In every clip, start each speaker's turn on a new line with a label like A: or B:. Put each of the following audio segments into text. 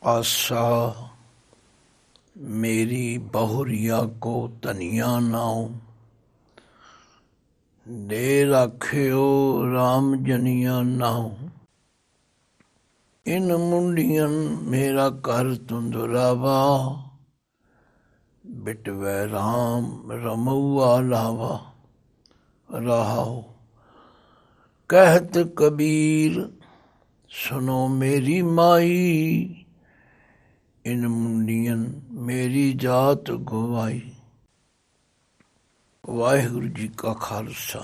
A: आसा मेरी बहुरिया को तनिया नाओ, दे राख्यो राम जनिया नाओ। इन मुंडियन मेरा कर तुंदरावा, बिटवै राम रमौआ लावा। रहाओ कहत कबीर सुनो मेरी माई, इन मुंडियन मेरी जात गवाई। वाहिगुरु जी का खालसा,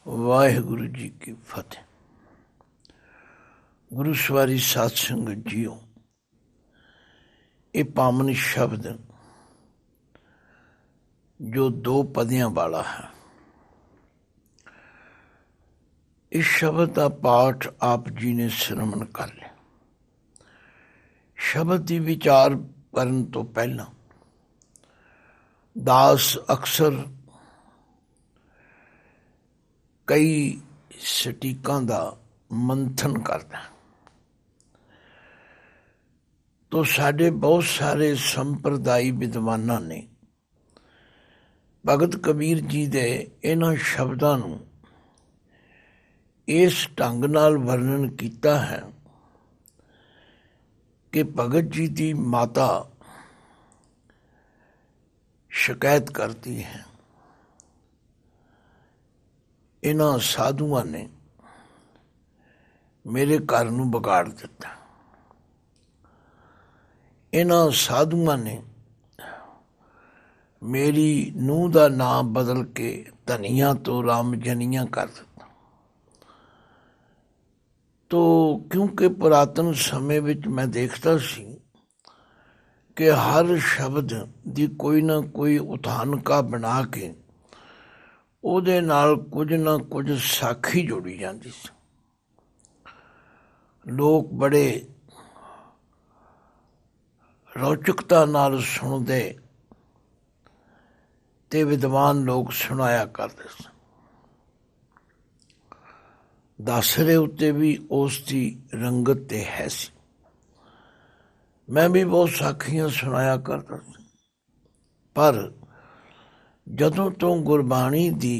A: वाहिगुरु जी की फतेह। गुरु सवारी साध संगत जीओ, ये पावन शब्द जो दो पदियां वाला है, इस शब्द का पाठ आप जी ने श्रवण कर लिया। शब्द की विचार करन तो पहला दास अक्सर कई सटीकां दा मंथन करदा, तो साडे बहुत सारे संप्रदायी विद्वानां ने भगत कबीर जी दे इन्हां शब्दां नूं इस ढंग नाल वर्णन कीता है कि भगत जी की माता शिकायत करती है, इन्हां साधुआं ने मेरे घर नूं बिगाड़ दिता। इन्हां साधुआं ने मेरी नूंह दा नाम बदल के धनिया तो राम जनिया कर दिता। तो क्योंकि पुरातन समय विच मैं देखता सी कि हर शब्द दी कोई ना कोई उठानका बना के ਉਹਦੇ ਨਾਲ कुछ ना कुछ साखी जोड़ी जाती सी। लोग बड़े रौचकता नाल सुनते ते विद्वान लोग सुनाया करते सन। दासरे उत्ते भी उसकी रंगत ते है सी। मैं भी बहुत साखियां सुनाया करता सी, पर जदों तो गुरबाणी दी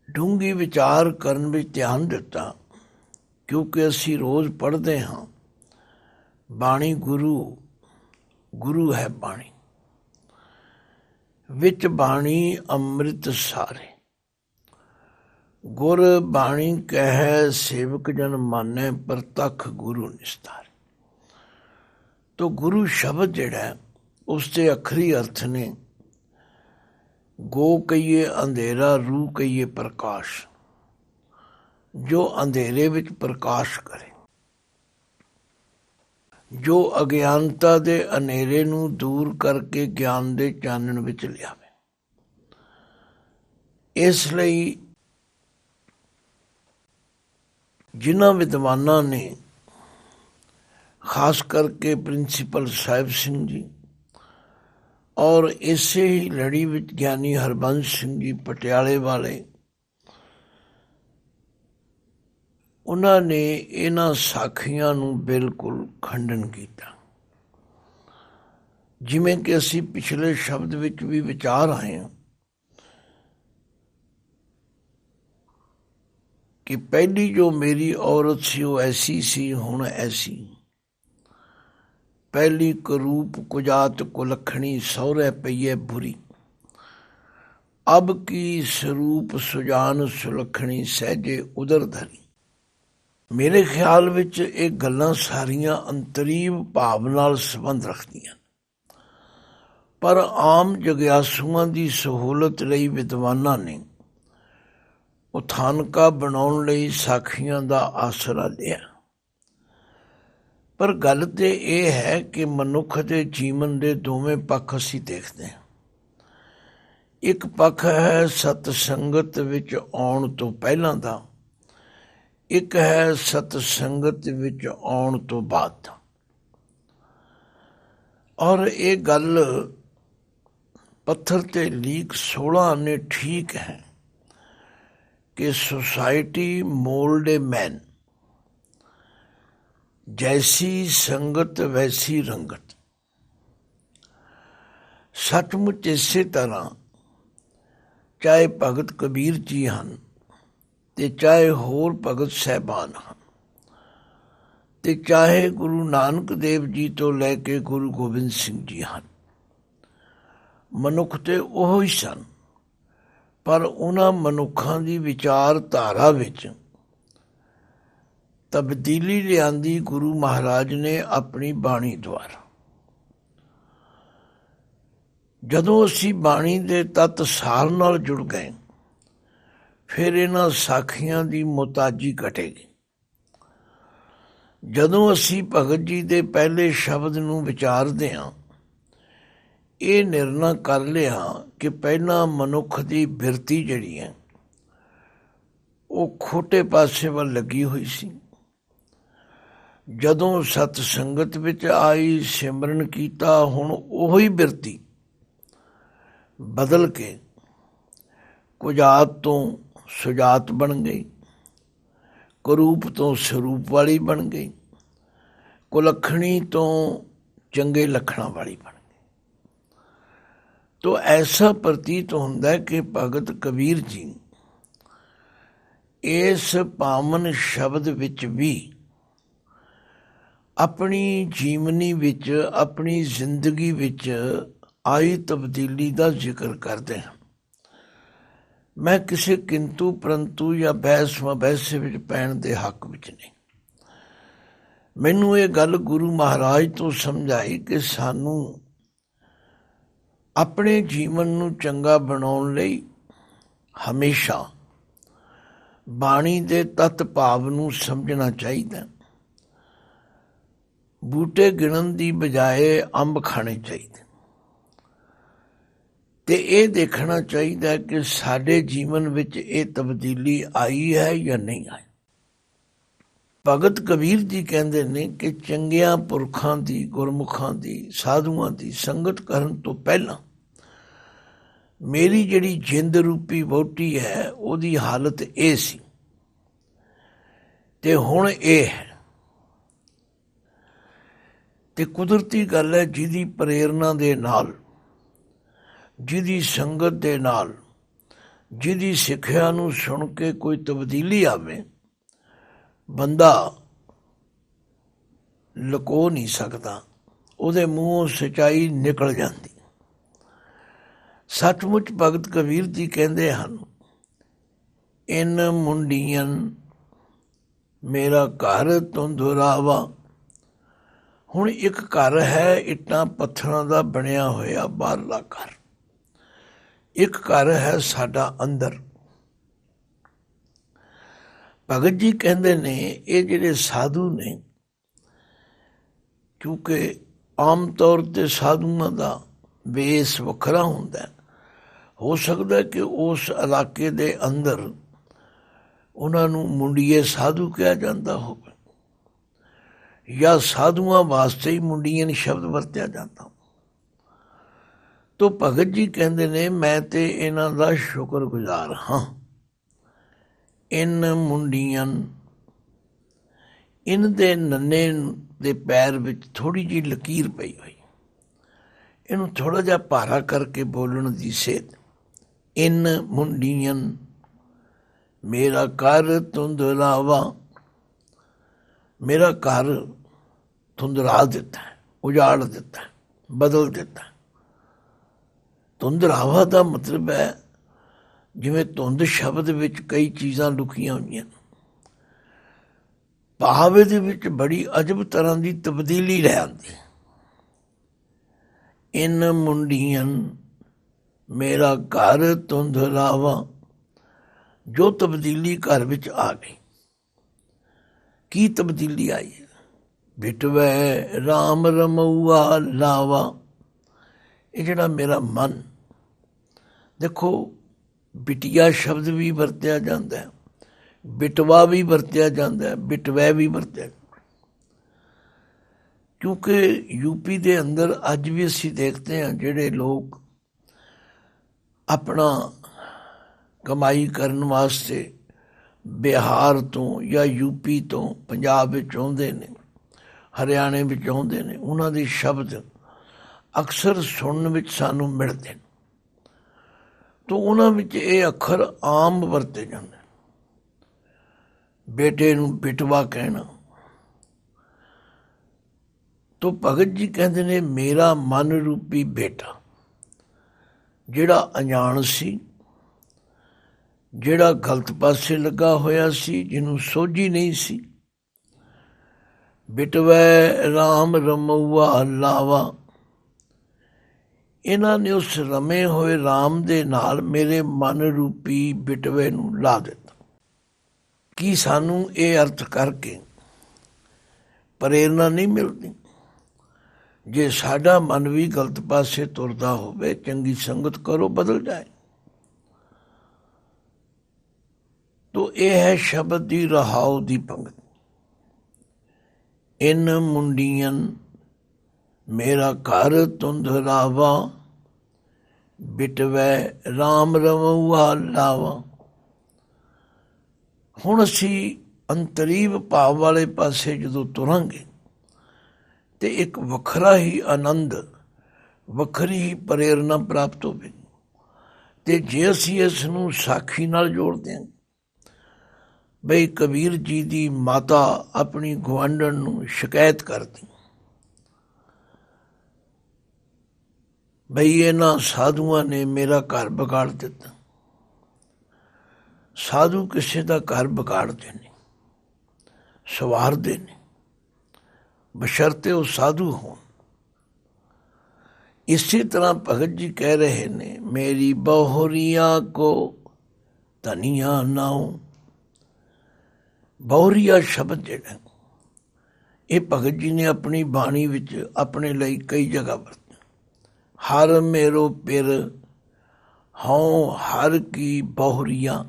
A: डूंगी विचार करन विच ध्यान दिता, क्योंकि असी रोज़ पढ़ते हाँ बाणी गुरु, गुरु है बाणी, विच बाणी अमृत सारे। गुर बाणी कहे सेवक जन माने, प्रतख गुरु निस्तारे। तो गुरु शब्द जिहड़ा है उसके अखरी अर्थ ने गो कहिए अंधेरा, रू कहिए प्रकाश, जो अंधेरे विच प्रकाश करे, जो अज्ञानता दे हनेरे नूं दूर करके ज्ञान दे चानण विच लियावे। इसलिए जिन्हां विद्वानां ने खास करके प्रिंसीपल साहिब सिंह जी और इसे ही लड़ी विच ज्ञानी हरबंस सिंह जी पटियाले वाले, उन्होंने इन्हां साखियां नूं बिल्कुल खंडन किया। जिवें कि असी पिछले शब्द विच भी विचार आए हैं कि पहली जो मेरी औरत सी वो ऐसी सी, हुण ऐसी। पहली करूप कुजात कुलखणी, सौरे पईए बुरी। अब की स्वरूप सुजान सुलखणी, सहजे उदर धरी। मेरे ख्याल विच ये गल्लां सारियां अंतरीव भाव नाल संबंध रखदियां, पर आम जग्यासुआं दी सहूलत लई विद्वानां ने उथानका बनाउण लई साखियां दा आसरा लिया। पर गल तो यह है कि मनुख के जीवन के दोवें पक्ष असी देखते हैं। एक पक्ष है सतसंगत विच आउण तो पहलां दा, एक है सतसंगत विच आउण तो बाद। और ये गल पत्थर ते लीक 16 आने ठीक है कि सोसाइटी मोल्ड ए मैन, जैसी संगत वैसी रंगत। सचमुच इसे तरह चाहे भगत कबीर जी ਹਨ ਤੇ ਚਾਹੇ ਹੋਰ ਭਗਤ ਸਾਹਿਬਾਨ ਹਨ ਤੇ ਚਾਹੇ ਗੁਰੂ ਨਾਨਕ ਦੇਵ ਜੀ ਤੋਂ ਲੈ ਕੇ ਗੁਰੂ ਗੋਬਿੰਦ ਸਿੰਘ ਜੀ ਹਨ, ਮਨੁੱਖ ਤੇ ਉਹ ਹੀ ਸਨ, ਪਰ ਉਹਨਾਂ ਮਨੁੱਖਾਂ ਦੀ ਵਿਚਾਰਧਾਰਾ ਵਿੱਚ ਤਬਦੀਲੀ ਲਿਆਂਦੀ ਗੁਰੂ ਮਹਾਰਾਜ ਨੇ ਆਪਣੀ ਬਾਣੀ ਦੁਆਰਾ। ਜਦੋਂ ਅਸੀਂ ਬਾਣੀ ਦੇ ਤੱਤ ਸਾਰ ਨਾਲ ਜੁੜ ਗਏ, ਫਿਰ ਇਹਨਾਂ ਸਾਖੀਆਂ ਦੀ ਮੁਹਤਾਜੀ ਘਟੇਗੀ। ਜਦੋਂ ਅਸੀਂ ਭਗਤ ਜੀ ਦੇ ਪਹਿਲੇ ਸ਼ਬਦ ਨੂੰ ਵਿਚਾਰਦੇ ਹਾਂ, ਇਹ ਨਿਰਣਾ ਕਰ ਲਿਆ ਕਿ ਪਹਿਲਾਂ ਮਨੁੱਖ ਦੀ ਬਿਰਤੀ ਜਿਹੜੀ ਹੈ ਉਹ ਖੋਟੇ ਪਾਸੇ ਵੱਲ ਲੱਗੀ ਹੋਈ ਸੀ। ਜਦੋਂ ਸਤ ਸੰਗਤ ਵਿੱਚ ਆਈ, ਸਿਮਰਨ ਕੀਤਾ, ਹੁਣ ਉਹੀ ਬਿਰਤੀ ਬਦਲ ਕੇ ਕੁਜਾਤ ਤੋਂ ਸੁਜਾਤ ਬਣ ਗਈ, ਕੁਰੂਪ ਤੋਂ ਸਰੂਪ ਵਾਲੀ ਬਣ ਗਈ, ਕੁਲੱਖਣੀ ਤੋਂ ਚੰਗੇ ਲੱਖਣਾਂ ਵਾਲੀ ਬਣ ਗਈ। ਤੋ ਐਸਾ ਪ੍ਰਤੀਤ ਹੁੰਦਾ ਕਿ ਭਗਤ ਕਬੀਰ ਜੀ ਇਸ ਪਾਵਨ ਸ਼ਬਦ ਵਿੱਚ ਵੀ ਆਪਣੀ ਜੀਵਨੀ ਵਿੱਚ, ਆਪਣੀ ਜ਼ਿੰਦਗੀ ਵਿੱਚ ਆਈ ਤਬਦੀਲੀ ਦਾ ਜ਼ਿਕਰ ਕਰਦੇ ਹਨ। ਮੈਂ ਕਿਸੇ ਕਿੰਤੂ ਪਰੰਤੂ ਜਾਂ ਬਹਿਸ ਵਬਹਿਸੇ ਵਿੱਚ ਪੈਣ ਦੇ ਹੱਕ ਵਿੱਚ ਨਹੀਂ। ਮੈਨੂੰ ਇਹ ਗੱਲ ਗੁਰੂ ਮਹਾਰਾਜ ਤੋਂ ਸਮਝਾਈ ਕਿ ਸਾਨੂੰ ਆਪਣੇ ਜੀਵਨ ਨੂੰ ਚੰਗਾ ਬਣਾਉਣ ਲਈ ਹਮੇਸ਼ਾ ਬਾਣੀ ਦੇ ਤੱਤ ਭਾਵ ਨੂੰ ਸਮਝਣਾ ਚਾਹੀਦਾ। ਬੂਟੇ ਗਿਣਨ ਦੀ ਬਜਾਏ ਅੰਬ ਖਾਣੇ ਚਾਹੀਦੇ ਤੇ ਇਹ ਦੇਖਣਾ ਚਾਹੀਦਾ ਕਿ ਸਾਡੇ ਜੀਵਨ ਵਿੱਚ ਇਹ ਤਬਦੀਲੀ ਆਈ ਹੈ ਜਾਂ ਨਹੀਂ ਆਈ। ਭਗਤ ਕਬੀਰ ਜੀ ਕਹਿੰਦੇ ਨੇ ਕਿ ਚੰਗਿਆਂ ਪੁਰਖਾਂ ਦੀ, ਗੁਰਮੁਖਾਂ ਦੀ, ਸਾਧੂਆਂ ਦੀ ਸੰਗਤ ਕਰਨ ਤੋਂ ਪਹਿਲਾਂ ਮੇਰੀ ਜਿਹੜੀ ਜਿੰਦ ਰੂਪੀ ਵਹੁਟੀ ਹੈ ਉਹਦੀ ਹਾਲਤ ਇਹ ਸੀ ਤੇ ਹੁਣ ਇਹ ਹੈ। ਤੇ ਕੁਦਰਤੀ ਗੱਲ ਹੈ, ਜਿਹਦੀ ਪ੍ਰੇਰਨਾ ਦੇ ਨਾਲ, ਜਿਹਦੀ ਸੰਗਤ ਦੇ ਨਾਲ, ਜਿਹਦੀ ਸਿੱਖਿਆ ਨੂੰ ਸੁਣ ਕੇ ਕੋਈ ਤਬਦੀਲੀ ਆਵੇ, ਬੰਦਾ ਲੁਕੋ ਨਹੀਂ ਸਕਦਾ, ਉਹਦੇ ਮੂੰਹੋਂ ਸੱਚਾਈ ਨਿਕਲ ਜਾਂਦੀ। ਸੱਚਮੁੱਚ ਭਗਤ ਕਬੀਰ ਜੀ ਕਹਿੰਦੇ ਹਨ, ਇਨ ਮੁੰਡੀਆਂ ਮੇਰਾ ਘਰ ਧੁੰਦੁਰਾਵਾ। ਹੁਣ ਇੱਕ ਘਰ ਹੈ ਇੱਟਾਂ ਪੱਥਰਾਂ ਦਾ ਬਣਿਆ ਹੋਇਆ ਬਾਹਰਲਾ ਘਰ, ਇੱਕ ਘਰ ਹੈ ਸਾਡਾ ਅੰਦਰ। ਭਗਤ ਜੀ ਕਹਿੰਦੇ ਨੇ ਇਹ ਜਿਹੜੇ ਸਾਧੂ ਨੇ, ਕਿਉਂਕਿ ਆਮ ਤੌਰ 'ਤੇ ਸਾਧੂਆਂ ਦਾ ਵੇਸ ਵੱਖਰਾ ਹੁੰਦਾ, ਹੋ ਸਕਦਾ ਕਿ ਉਸ ਇਲਾਕੇ ਦੇ ਅੰਦਰ ਉਹਨਾਂ ਨੂੰ ਮੁੰਡੀਏ ਸਾਧੂ ਕਿਹਾ ਜਾਂਦਾ ਹੋਵੇ, ਜਾਂ ਸਾਧੂਆਂ ਵਾਸਤੇ ਹੀ ਮੁੰਡੀਆਂ ਸ਼ਬਦ ਵਰਤਿਆ ਜਾਂਦਾ। ਤੋ ਭਗਤ ਜੀ ਕਹਿੰਦੇ ਨੇ ਮੈਂ ਤੇ ਇਹਨਾਂ ਦਾ ਸ਼ੁਕਰਗੁਜ਼ਾਰ ਹਾਂ। ਇਨ ਮੁੰਡੀਆਂ, ਇਨ ਦੇ ਨੰਨੇ ਦੇ ਪੈਰ ਵਿੱਚ ਥੋੜ੍ਹੀ ਜਿਹੀ ਲਕੀਰ ਪਈ ਹੋਈ, ਇਹਨੂੰ ਥੋੜ੍ਹਾ ਜਿਹਾ ਭਾਰਾ ਕਰਕੇ ਬੋਲਣ ਦੀ ਸੇਧ। ਇਨ ਮੁੰਡੀਆਂ ਮੇਰਾ ਘਰ ਧੁੰਦਲਾਵਾ, ਮੇਰਾ ਘਰ ਧੁੰਦਲਾ ਦਿੱਤਾ, ਉਜਾੜ ਦਿੱਤਾ, ਬਦਲ ਦਿੱਤਾ। ਧੁੰਦਲਾਵਾ ਦਾ ਮਤਲਬ ਹੈ ਜਿਵੇਂ ਧੁੰਦ ਸ਼ਬਦ ਵਿੱਚ ਕਈ ਚੀਜ਼ਾਂ ਲੁਕੀਆਂ ਹੋਈਆਂ, ਭਾਵ ਇਹਦੇ ਵਿੱਚ ਬੜੀ ਅਜਬ ਤਰ੍ਹਾਂ ਦੀ ਤਬਦੀਲੀ ਲੈ ਆਉਂਦੀ। ਇਨ ਮੁੰਡੀਆਂ ਮੇਰਾ ਘਰ ਧੁੰਦਲਾਵਾ, ਜੋ ਤਬਦੀਲੀ ਘਰ ਵਿੱਚ ਆ ਗਈ। ਕੀ ਤਬਦੀਲੀ ਆਈ? ਬਿਟਵੈ ਰਾਮ ਰਮਊਆ ਲਾਵਾ। ਇਹ ਜਿਹੜਾ ਮੇਰਾ ਮਨ, ਦੇਖੋ ਬਿਟਿਆ ਸ਼ਬਦ ਵੀ ਵਰਤਿਆ ਜਾਂਦਾ, ਬਿਟਵਾ ਵੀ ਵਰਤਿਆ ਜਾਂਦਾ, ਬਿਟਵੈ ਵੀ ਵਰਤਿਆ, ਕਿਉਂਕਿ ਯੂਪੀ ਦੇ ਅੰਦਰ ਅੱਜ ਵੀ ਅਸੀਂ ਦੇਖਦੇ ਹਾਂ ਜਿਹੜੇ ਲੋਕ ਆਪਣਾ ਕਮਾਈ ਕਰਨ ਵਾਸਤੇ ਬਿਹਾਰ ਤੋਂ ਜਾਂ ਯੂਪੀ ਤੋਂ ਪੰਜਾਬ ਵਿੱਚ ਆਉਂਦੇ ਨੇ, ਹਰਿਆਣੇ ਵਿੱਚ ਆਉਂਦੇ ਨੇ, ਉਹਨਾਂ ਦੇ ਸ਼ਬਦ ਅਕਸਰ ਸੁਣਨ ਵਿੱਚ ਸਾਨੂੰ ਮਿਲਦੇ ਨੇ। ਤਾਂ ਉਹਨਾਂ ਵਿੱਚ ਇਹ ਅੱਖਰ ਆਮ ਵਰਤੇ ਜਾਂਦੇ। ਬੇਟੇ ਨੂੰ ਬਿਟਵਾ ਕਹਿਣਾ। ਤਾਂ ਭਗਤ ਜੀ ਕਹਿੰਦੇ ਨੇ ਮੇਰਾ ਮਨ ਰੂਪੀ ਬੇਟਾ, ਜਿਹੜਾ ਅਣਜਾਣ ਸੀ, ਜਿਹੜਾ ਗਲਤ ਪਾਸੇ ਲੱਗਾ ਹੋਇਆ ਸੀ, ਜਿਹਨੂੰ ਸੋਝੀ ਨਹੀਂ ਸੀ, ਬਿਟਵੈ ਰਾਮ ਰਮਊਆ ਲਾਵਾ, ਇਹਨਾਂ ਨੇ ਉਸ ਰਮੇ ਹੋਏ ਰਾਮ ਦੇ ਨਾਲ ਮੇਰੇ ਮਨ ਰੂਪੀ ਬਿਟਵੇ ਨੂੰ ਲਾ ਦਿੱਤਾ। ਕੀ ਸਾਨੂੰ ਇਹ ਅਰਥ ਕਰਕੇ ਪ੍ਰੇਰਨਾ ਨਹੀਂ ਮਿਲਦੀ? ਜੇ ਸਾਡਾ ਮਨ ਵੀ ਗਲਤ ਪਾਸੇ ਤੁਰਦਾ ਹੋਵੇ, ਚੰਗੀ ਸੰਗਤ ਕਰੋ, ਬਦਲ ਜਾਏ। ਤੋ ਇਹ ਹੈ ਸ਼ਬਦ ਦੀ ਰਹਾਉ ਦੀ ਪੰਗਤੀ। ਇਨ ਮੁੰਡੀਆਂ ਮੇਰਾ ਘਰ ਧੁੰਧਲਾਵਾ, ਬਿਟਵੈ ਰਾਮ ਰਮਊਆ ਲਾਵਾ। ਹੁਣ ਅਸੀਂ ਅੰਤਰੀਵ ਭਾਵ ਵਾਲੇ ਪਾਸੇ ਜਦੋਂ ਤੁਰਾਂਗੇ ਤੇ ਇੱਕ ਵੱਖਰਾ ਹੀ ਆਨੰਦ, ਵੱਖਰੀ ਹੀ ਪ੍ਰੇਰਨਾ ਪ੍ਰਾਪਤ ਹੋਵੇਗੀ। ਤੇ ਜੇ ਅਸੀਂ ਇਸ ਨੂੰ ਸਾਖੀ ਨਾਲ ਜੋੜਦੇ ਹਾਂ, ਬਈ ਕਬੀਰ ਜੀ ਦੀ ਮਾਤਾ ਆਪਣੀ ਗੁਆਂਢਣ ਨੂੰ ਸ਼ਿਕਾਇਤ ਕਰਦੀ, ਬਈ ਇਹਨਾਂ ਸਾਧੂਆਂ ਨੇ ਮੇਰਾ ਘਰ ਵਿਗਾੜ ਦਿੱਤਾ। ਸਾਧੂ ਕਿਸੇ ਦਾ ਘਰ ਵਿਗਾੜਦੇ ਨੇ, ਸਵਾਰਦੇ ਨੇ, ਬਸ਼ਰਤੇ ਉਹ ਸਾਧੂ ਹੋਣ। ਇਸੇ ਤਰ੍ਹਾਂ ਭਗਤ ਜੀ ਕਹਿ ਰਹੇ ਨੇ ਮੇਰੀ ਬਹੁਰੀਆ ਕੋ ਧਨੀਆ ਨਾਉ। ਬਹੁਰੀਆ ਸ਼ਬਦ ਜਿਹੜਾ ਇਹ ਭਗਤ ਜੀ ਨੇ ਆਪਣੀ ਬਾਣੀ ਵਿੱਚ ਆਪਣੇ ਲਈ ਕਈ ਜਗ੍ਹਾ ਵਰਤਿਆ। ਹਰ ਮੇਰੋ ਪਿਰ ਹਉ ਹਰ ਕੀ ਬਹੁਰੀਆ।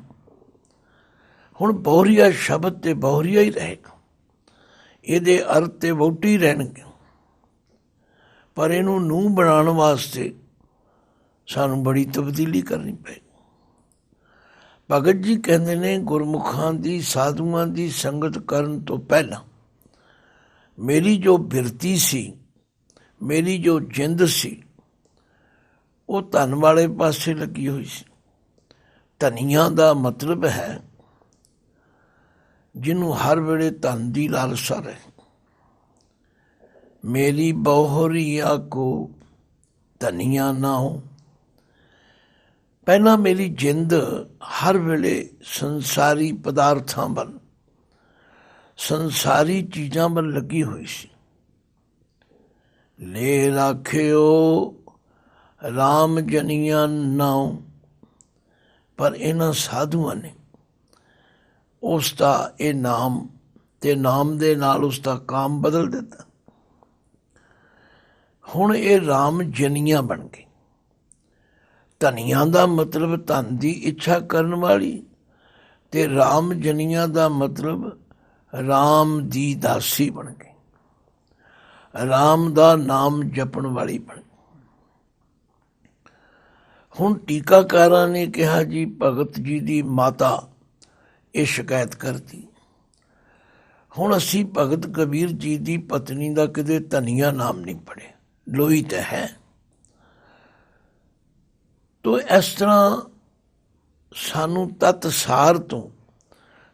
A: ਹੁਣ ਬਹੁਰੀਆ ਸ਼ਬਦ ਤੇ ਬਹੁਰੀਆ ਹੀ ਰਹੇਗਾ, ਇਹਦੇ ਅਰਥ ਤੇ ਵਹੁਟੀ ਰਹਿਣਗੇ, ਪਰ ਇਹਨੂੰ ਨੂੰਹ ਬਣਾਉਣ ਵਾਸਤੇ ਸਾਨੂੰ ਬੜੀ ਤਬਦੀਲੀ ਕਰਨੀ ਪਏਗੀ। ਭਗਤ ਜੀ ਕਹਿੰਦੇ ਨੇ ਗੁਰਮੁਖਾਂ ਦੀ, ਸਾਧੂਆਂ ਦੀ ਸੰਗਤ ਕਰਨ ਤੋਂ ਪਹਿਲਾਂ ਮੇਰੀ ਜੋ ਬਿਰਤੀ ਸੀ, ਮੇਰੀ ਜੋ ਜਿੰਦ ਸੀ, ਉਹ ਧਨ ਵਾਲੇ ਪਾਸੇ ਲੱਗੀ ਹੋਈ ਸੀ। ਧਨੀਆਂ ਦਾ ਮਤਲਬ ਹੈ ਜਿਹਨੂੰ ਹਰ ਵੇਲੇ ਧਨ ਦੀ ਲਾਲਸਾ ਰਹੇ। ਮੇਰੀ ਬਹੁਰੀਆ ਕੋ ਧਨੀਆ ਨਾ ਹੋ। ਪਹਿਲਾਂ ਮੇਰੀ ਜਿੰਦ ਹਰ ਵੇਲੇ ਸੰਸਾਰੀ ਪਦਾਰਥਾਂ ਵੱਲ, ਸੰਸਾਰੀ ਚੀਜ਼ਾਂ ਵੱਲ ਲੱਗੀ ਹੋਈ ਸੀ। ਲੈ ਰਾਖਿਓ ਰਾਮ ਜਨੀਆਂ ਨਾਉ। ਪਰ ਇਹਨਾਂ ਸਾਧੂਆਂ ਨੇ ਉਸ ਦਾ ਇਹ ਨਾਮ ਤੇ ਨਾਮ ਦੇ ਨਾਲ ਉਸ ਦਾ ਕਾਮ ਬਦਲ ਦਿੱਤਾ। ਹੁਣ ਇਹ ਰਾਮ ਜਨੀਆਂ ਬਣ ਗਏ। ਧਨੀਆਂ ਦਾ ਮਤਲਬ ਧਨ ਦੀ ਇੱਛਾ ਕਰਨ ਵਾਲੀ, ਤੇ ਰਾਮ ਜਨੀਆਂ ਦਾ ਮਤਲਬ ਰਾਮ ਦੀ ਦਾਸੀ ਬਣ ਗਈ, ਰਾਮ ਦਾ ਨਾਮ ਜਪਣ ਵਾਲੀ ਬਣ ਗਈ। ਹੁਣ ਟੀਕਾਕਾਰਾਂ ਨੇ ਕਿਹਾ ਜੀ ਭਗਤ ਜੀ ਦੀ ਮਾਤਾ ਇਹ ਸ਼ਿਕਾਇਤ ਕਰਦੀ। ਹੁਣ ਅਸੀਂ ਭਗਤ ਕਬੀਰ ਜੀ ਦੀ ਪਤਨੀ ਦਾ ਕਿਤੇ ਧਨੀਆ ਨਾਮ ਨਹੀਂ ਪੜਿਆ, ਲੋਈ ਤਾਂ ਹੈ। ਤੋ ਇਸ ਤਰ੍ਹਾਂ ਸਾਨੂੰ ਤਤਸਾਰ ਤੋਂ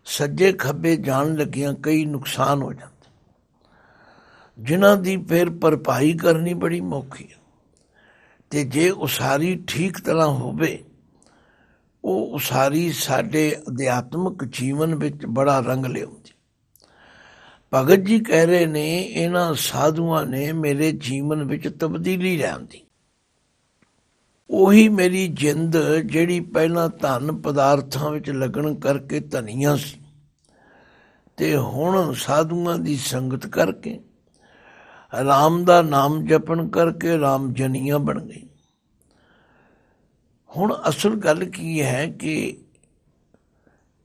A: ਸੱਜੇ ਖੱਬੇ ਜਾਣ ਲੱਗਿਆਂ ਕਈ ਨੁਕਸਾਨ ਹੋ ਜਾਂਦੇ, ਜਿਨ੍ਹਾਂ ਦੀ ਫਿਰ ਭਰਪਾਈ ਕਰਨੀ ਬੜੀ ਔਖੀ ਹੈ। ਤੇ ਜੇ ਉਸਾਰੀ ਠੀਕ ਤਰ੍ਹਾਂ ਹੋਵੇ, ਉਹ ਉਸਾਰੀ ਸਾਡੇ ਅਧਿਆਤਮਿਕ ਜੀਵਨ ਵਿੱਚ ਬੜਾ ਰੰਗ ਲਿਆਉਂਦੀ। ਭਗਤ ਜੀ ਕਹਿ ਰਹੇ ਨੇ ਇਹਨਾਂ ਸਾਧੂਆਂ ਨੇ ਮੇਰੇ ਜੀਵਨ ਵਿੱਚ ਤਬਦੀਲੀ ਲਿਆਂਦੀ। ਉਹੀ ਮੇਰੀ ਜਿੰਦ ਜਿਹੜੀ ਪਹਿਲਾਂ ਧਨ ਪਦਾਰਥਾਂ ਵਿੱਚ ਲੱਗਣ ਕਰਕੇ ਧਨੀਆਂ ਸੀ, ਤੇ ਹੁਣ ਸਾਧੂਆਂ ਦੀ ਸੰਗਤ ਕਰਕੇ, ਰਾਮ ਦਾ ਨਾਮ ਜਪਣ ਕਰਕੇ ਰਾਮ ਜਨੀਆਂ ਬਣ ਗਈ। ਹੁਣ ਅਸਲ ਗੱਲ ਕੀ ਹੈ ਕਿ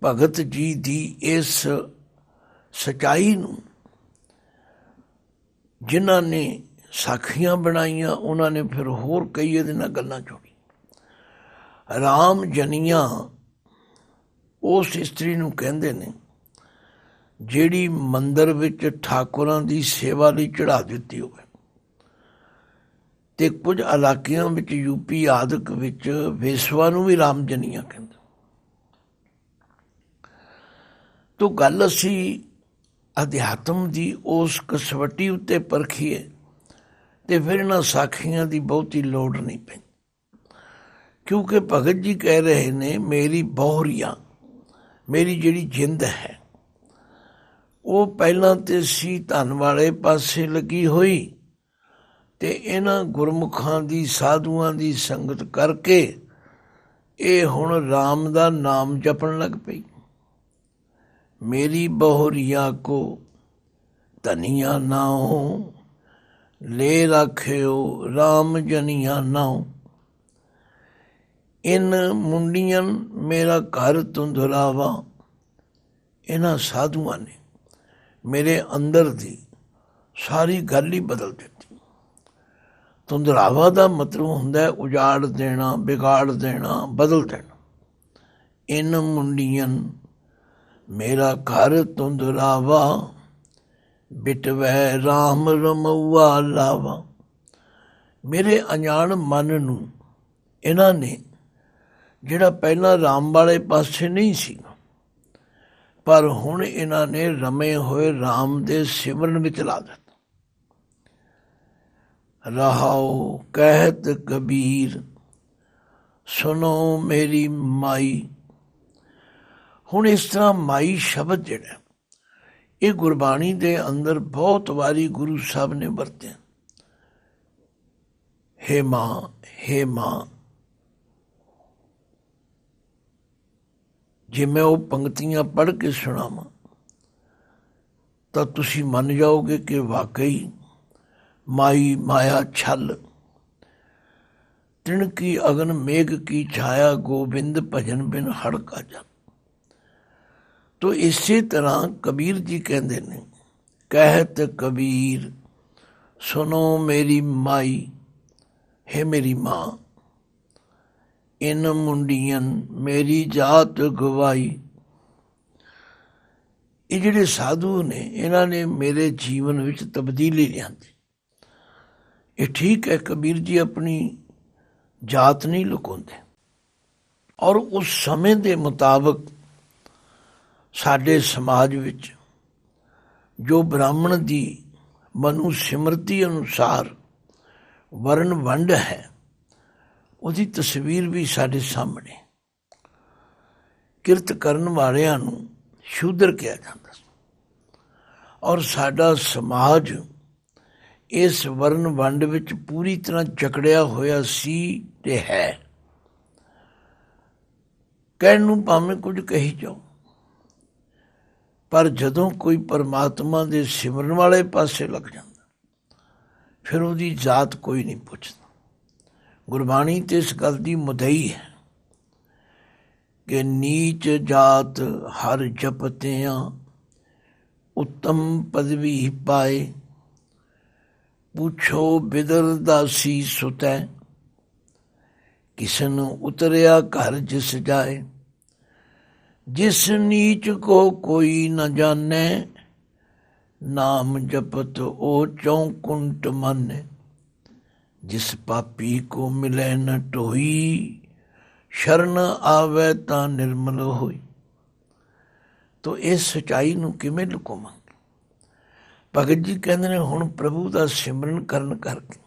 A: ਭਗਤ ਜੀ ਦੀ ਇਸ ਸਚਾਈ ਨੂੰ ਜਿਨ੍ਹਾਂ ਨੇ ਸਾਖੀਆਂ ਬਣਾਈਆਂ, ਉਹਨਾਂ ਨੇ ਫਿਰ ਹੋਰ ਕਈ ਇਹਦੇ ਨਾਲ ਗੱਲਾਂ ਜੋੜੀਆਂ। ਰਾਮ ਜਨੀਆਂ ਉਸ ਇਸਤਰੀ ਨੂੰ ਕਹਿੰਦੇ ਨੇ ਜਿਹੜੀ ਮੰਦਰ ਵਿੱਚ ਠਾਕੁਰਾਂ ਦੀ ਸੇਵਾ ਲਈ ਚੜ੍ਹਾ ਦਿੱਤੀ ਹੋਵੇ। ਤੇ ਕੁਝ ਇਲਾਕਿਆਂ ਵਿੱਚ ਯੂਪੀ ਆਦਿਕ ਵਿੱਚ ਵੇਸਵਾ ਨੂੰ ਵੀ ਰਾਮ ਜਨੀਆਂ ਕਹਿੰਦੇ। ਤੋ ਗੱਲ ਅਸੀਂ ਅਧਿਆਤਮ ਦੀ ਉਸ ਕਸਵੱਟੀ ਉੱਤੇ ਪਰਖੀਏ ਤੇ ਫਿਰ ਇਹਨਾਂ ਸਾਖੀਆਂ ਦੀ ਬਹੁਤੀ ਲੋੜ ਨਹੀਂ ਪੈਂਦੀ, ਕਿਉਂਕਿ ਭਗਤ ਜੀ ਕਹਿ ਰਹੇ ਨੇ ਮੇਰੀ ਬਹੁਰੀਆ, ਮੇਰੀ ਜਿਹੜੀ ਜਿੰਦ ਹੈ ਉਹ ਪਹਿਲਾਂ ਤੇ ਸੀ ਧਨ ਵਾਲੇ ਪਾਸੇ ਲੱਗੀ ਹੋਈ, ਤੇ ਇਹਨਾਂ ਗੁਰਮੁਖਾਂ ਦੀ ਸਾਧੂਆਂ ਦੀ ਸੰਗਤ ਕਰਕੇ ਇਹ ਹੁਣ ਰਾਮ ਦਾ ਨਾਮ ਜਪਣ ਲੱਗ ਪਈ। ਮੇਰੀ ਬਹੁਰੀਆ ਕੋ ਧਨੀਆ ਨਾਉ, ਲੈ ਰੱਖਿਓ ਰਾਮ ਜਨੀਆ ਨਾਉ। ਇਨ ਮੁੰਡੀਆਂ ਮੇਰਾ ਘਰ ਧੁੰਦਲਾਵਾ। ਇਹਨਾਂ ਸਾਧੂਆਂ ਨੇ ਮੇਰੇ ਅੰਦਰ ਦੀ ਸਾਰੀ ਗੱਲ ਹੀ ਬਦਲ ਦਿੱਤੀ। ਧੁੰਦਲਾਵਾ ਦਾ ਮਤਲਬ ਹੁੰਦਾ ਉਜਾੜ ਦੇਣਾ, ਵਿਗਾੜ ਦੇਣਾ, ਬਦਲ ਦੇਣਾ। ਇਨ ਮੁੰਡੀਆਂ ਮੇਰਾ ਘਰ ਧੁੰਦਲਾਵਾ, ਬਿਟਵੈ ਰਾਮ ਰਮਊਆ ਲਾਵਾ। ਮੇਰੇ ਅਣਜਾਣ ਮਨ ਨੂੰ ਇਹਨਾਂ ਨੇ, ਜਿਹੜਾ ਪਹਿਲਾਂ ਰਾਮ ਵਾਲੇ ਪਾਸੇ ਨਹੀਂ ਸੀ, ਪਰ ਹੁਣ ਇਹਨਾਂ ਨੇ ਰਮੇ ਹੋਏ ਰਾਮ ਦੇ ਸਿਮਰਨ ਵਿੱਚ ਲਾ ਦਿੱਤਾ। ਰਹਾਉ ਕਹਿਤ ਕਬੀਰ, ਸੁਣੋ ਮੇਰੀ ਮਾਈ। ਹੁਣ ਇਸ ਤਰ੍ਹਾਂ ਮਾਈ ਸ਼ਬਦ ਜਿਹੜਾ ਇਹ ਗੁਰਬਾਣੀ ਦੇ ਅੰਦਰ ਬਹੁਤ ਵਾਰੀ ਗੁਰੂ ਸਾਹਿਬ ਨੇ ਵਰਤਿਆ। ਹੇ ਮਾਂ, ਹੇ ਮਾਂ। ਜੇ ਮੈਂ ਉਹ ਪੰਕਤੀਆਂ ਪੜ੍ਹ ਕੇ ਸੁਣਾਵਾਂ ਤਾਂ ਤੁਸੀਂ ਮੰਨ ਜਾਓਗੇ ਕਿ ਵਾਕਈ ਮਾਈ ਮਾਇਆ ਛਲ। ਤਿਣ ਕੀ ਅਗਨ ਮੇਘ ਕੀ ਛਾਇਆ, ਗੋਬਿੰਦ ਭਜਨ ਬਿਨ ਹੜਕਾ ਜਾ। ਤੋ ਇਸੇ ਤਰ੍ਹਾਂ ਕਬੀਰ ਜੀ ਕਹਿੰਦੇ ਨੇ, ਕਹਿਤ ਕਬੀਰ ਸੁਣੋ ਮੇਰੀ ਮਾਈ, ਹੈ ਮੇਰੀ ਮਾਂ। ਇਨ ਮੁੰਡੀਆਂ ਮੇਰੀ ਜਾਤ ਗਵਾਈ। ਇਹ ਜਿਹੜੇ ਸਾਧੂ ਨੇ ਇਹਨਾਂ ਨੇ ਮੇਰੇ ਜੀਵਨ ਵਿੱਚ ਤਬਦੀਲੀ ਲਿਆਂਦੀ। ਇਹ ਠੀਕ ਹੈ, ਕਬੀਰ ਜੀ ਆਪਣੀ ਜਾਤ ਨਹੀਂ ਲੁਕਾਉਂਦੇ, ਔਰ ਉਸ ਸਮੇਂ ਦੇ ਮੁਤਾਬਕ ਸਾਡੇ ਸਮਾਜ ਵਿੱਚ ਜੋ ਬ੍ਰਾਹਮਣ ਦੀ ਮਨੂ ਸਿਮਰਤੀ ਅਨੁਸਾਰ ਵਰਨ ਵੰਡ ਹੈ, ਉਹਦੀ ਤਸਵੀਰ ਵੀ ਸਾਡੇ ਸਾਹਮਣੇ। ਕਿਰਤ ਕਰਨ ਵਾਲਿਆਂ ਨੂੰ ਸ਼ੂਦਰ ਕਿਹਾ ਜਾਂਦਾ ਸੀ, ਔਰ ਸਾਡਾ ਸਮਾਜ ਇਸ ਵਰਨ ਵੰਡ ਵਿੱਚ ਪੂਰੀ ਤਰ੍ਹਾਂ ਜਕੜਿਆ ਹੋਇਆ ਸੀ ਤੇ ਹੈ। ਕਹਿਣ ਨੂੰ ਭਾਵੇਂ ਕੁਝ ਕਹੀ ਜਾਓ, ਪਰ ਜਦੋਂ ਕੋਈ ਪਰਮਾਤਮਾ ਦੇ ਸਿਮਰਨ ਵਾਲੇ ਪਾਸੇ ਲੱਗ ਜਾਂਦਾ ਫਿਰ ਉਹਦੀ ਜਾਤ ਕੋਈ ਨਹੀਂ ਪੁੱਛਦਾ। ਗੁਰਬਾਣੀ ਤੇ ਇਸ ਗੱਲ ਦੀ ਮੁਦਈ ਹੈ ਕਿ ਨੀਚ ਜਾਤ ਹਰ ਜਪਤਿਆਂ, ਉੱਤਮ ਪਦਵੀ ਪਾਏ। ਪੁੱਛੋ ਬਿਦਰ ਦਾਸੀ ਸੁਤੈ, ਕਿਸਨ ਉਤਰਿਆ ਘਰ ਜਿਸ ਜਾਏ। ਜਿਸ ਨੀਚ ਕੋ ਕੋਈ ਨ ਜਾਣੈ, ਨਾਮ ਜਪਤ ਉਹ ਚੌਂਕੁੰਟ ਮਾਨੈ। ਜਿਸ ਪਾਪੀ ਕੋ ਮਿਲੈ ਨ ਢੋਈ, ਸ਼ਰਨ ਆਵੈ ਤਾਂ ਨਿਰਮਲ ਹੋਈ। ਤੋ ਇਸ ਸੱਚਾਈ ਨੂੰ ਕਿਵੇਂ ਲੁਕਾਵਾਂਗੇ? ਭਗਤ ਜੀ ਕਹਿੰਦੇ ਨੇ ਹੁਣ ਪ੍ਰਭੂ ਦਾ ਸਿਮਰਨ ਕਰਨ ਕਰਕੇ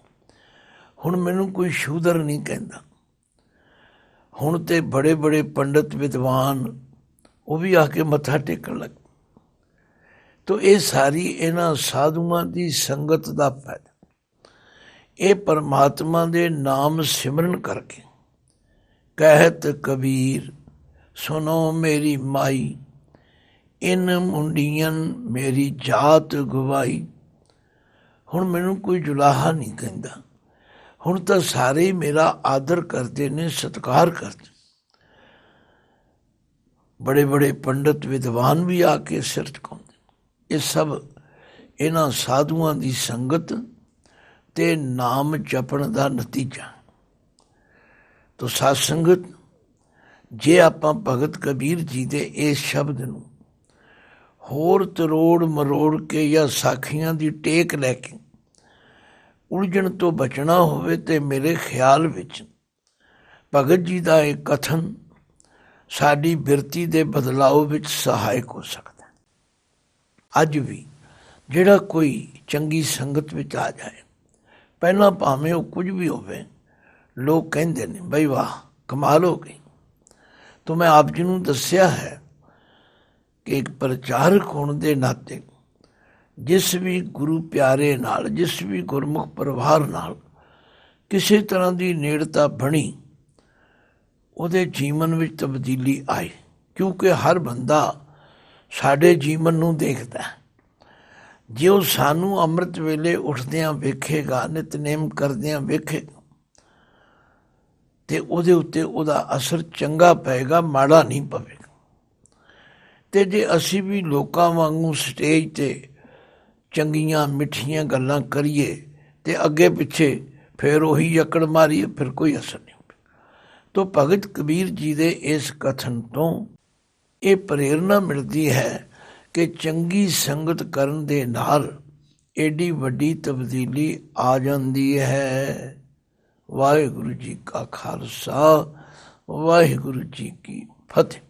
A: ਹੁਣ ਮੈਨੂੰ ਕੋਈ ਸ਼ੂਦਰ ਨਹੀਂ ਕਹਿੰਦਾ। ਹੁਣ ਤੇ ਬੜੇ ਬੜੇ ਪੰਡਤ ਵਿਦਵਾਨ ਉਹ ਵੀ ਆ ਕੇ ਮੱਥਾ ਟੇਕਣ ਲੱਗ। ਤੋ ਇਹ ਸਾਰੀ ਇਹਨਾਂ ਸਾਧੂਆਂ ਦੀ ਸੰਗਤ ਦਾ ਫਾਇਦਾ। ਇਹ ਪਰਮਾਤਮਾ ਦੇ ਨਾਮ ਸਿਮਰਨ ਕਰਕੇ। ਕਹਿਤ ਕਬੀਰ ਸੁਣੋ ਮੇਰੀ ਮਾਈ, ਇਨ ਮੁੰਡੀਆਂ ਮੇਰੀ ਜਾਤ ਗਵਾਈ। ਹੁਣ ਮੈਨੂੰ ਕੋਈ ਜੁਲਾਹਾ ਨਹੀਂ ਕਹਿੰਦਾ, ਹੁਣ ਤਾਂ ਸਾਰੇ ਹੀ ਮੇਰਾ ਆਦਰ ਕਰਦੇ ਨੇ, ਸਤਿਕਾਰ ਕਰਦੇ। ਬੜੇ ਬੜੇ ਪੰਡਤ ਵਿਦਵਾਨ ਵੀ ਆ ਕੇ ਸਿਰ ਝੁਕਾਉਂਦੇ। ਇਹ ਸਭ ਇਹਨਾਂ ਸਾਧੂਆਂ ਦੀ ਸੰਗਤ ਤੇ ਨਾਮ ਜਪਣ ਦਾ ਨਤੀਜਾ। ਤੋ ਸਾਧ ਸੰਗਤ ਜੇ ਆਪਾਂ ਭਗਤ ਕਬੀਰ ਜੀ ਦੇ ਇਸ ਸ਼ਬਦ ਨੂੰ ਹੋਰ ਤਰੋੜ ਮਰੋੜ ਕੇ ਜਾਂ ਸਾਖੀਆਂ ਦੀ ਟੇਕ ਲੈ ਕੇ ਉਲਝਣ ਤੋਂ ਬਚਣਾ ਹੋਵੇ ਤੇ ਮੇਰੇ ਖਿਆਲ ਵਿੱਚ ਭਗਤ ਜੀ ਦਾ ਇਹ ਕਥਨ ਸਾਡੀ ਬਿਰਤੀ ਦੇ ਬਦਲਾਅ ਵਿੱਚ ਸਹਾਇਕ ਹੋ ਸਕਦਾ। ਅੱਜ ਵੀ ਜਿਹੜਾ ਕੋਈ ਚੰਗੀ ਸੰਗਤ ਵਿੱਚ ਆ ਜਾਏ, ਪਹਿਲਾਂ ਭਾਵੇਂ ਉਹ ਕੁਝ ਵੀ ਹੋਵੇ, ਲੋਕ ਕਹਿੰਦੇ ਨੇ ਬਈ ਵਾਹ ਕਮਾਲ ਹੋ ਗਈ। ਤਾਂ ਮੈਂ ਆਪ ਜੀ ਨੂੰ ਦੱਸਿਆ ਹੈ ਕਿ ਇੱਕ ਪ੍ਰਚਾਰਕ ਹੋਣ ਦੇ ਨਾਤੇ ਜਿਸ ਵੀ ਗੁਰੂ ਪਿਆਰੇ ਨਾਲ, ਜਿਸ ਵੀ ਗੁਰਮੁਖ ਪਰਿਵਾਰ ਨਾਲ ਕਿਸੇ ਤਰ੍ਹਾਂ ਦੀ ਨੇੜਤਾ ਬਣੀ, ਉਹਦੇ ਜੀਵਨ ਵਿੱਚ ਤਬਦੀਲੀ ਆਈ। ਕਿਉਂਕਿ ਹਰ ਬੰਦਾ ਸਾਡੇ ਜੀਵਨ ਨੂੰ ਦੇਖਦਾ ਹੈ। ਜੇ ਉਹ ਸਾਨੂੰ ਅੰਮ੍ਰਿਤ ਵੇਲੇ ਉੱਠਦਿਆਂ ਵੇਖੇਗਾ, ਨਿਤਨੇਮ ਕਰਦਿਆਂ ਵੇਖੇਗਾ, ਤੇ ਉਹਦੇ ਉੱਤੇ ਉਹਦਾ ਅਸਰ ਚੰਗਾ ਪਏਗਾ, ਮਾੜਾ ਨਹੀਂ ਪਵੇਗਾ। ਤੇ ਜੇ ਅਸੀਂ ਵੀ ਲੋਕਾਂ ਵਾਂਗੂ ਸਟੇਜ 'ਤੇ ਚੰਗੀਆਂ ਮਿੱਠੀਆਂ ਗੱਲਾਂ ਕਰੀਏ ਤੇ ਅੱਗੇ ਪਿੱਛੇ ਫਿਰ ਉਹੀ ਯਕੜ ਮਾਰੀਏ, ਫਿਰ ਕੋਈ ਅਸਰ ਨਹੀਂ। ਤੋ ਭਗਤ ਕਬੀਰ ਜੀ ਦੇ ਇਸ ਕਥਨ ਤੋਂ ਇਹ ਪ੍ਰੇਰਨਾ ਮਿਲਦੀ ਹੈ ਕਿ ਚੰਗੀ ਸੰਗਤ ਕਰਨ ਦੇ ਨਾਲ ਏਡੀ ਵੱਡੀ ਤਬਦੀਲੀ ਆ ਜਾਂਦੀ ਹੈ। ਵਾਹਿਗੁਰੂ ਜੀ ਕਾ ਖਾਲਸਾ, ਵਾਹਿਗੁਰੂ ਜੀ ਕੀ ਫਤਿਹ।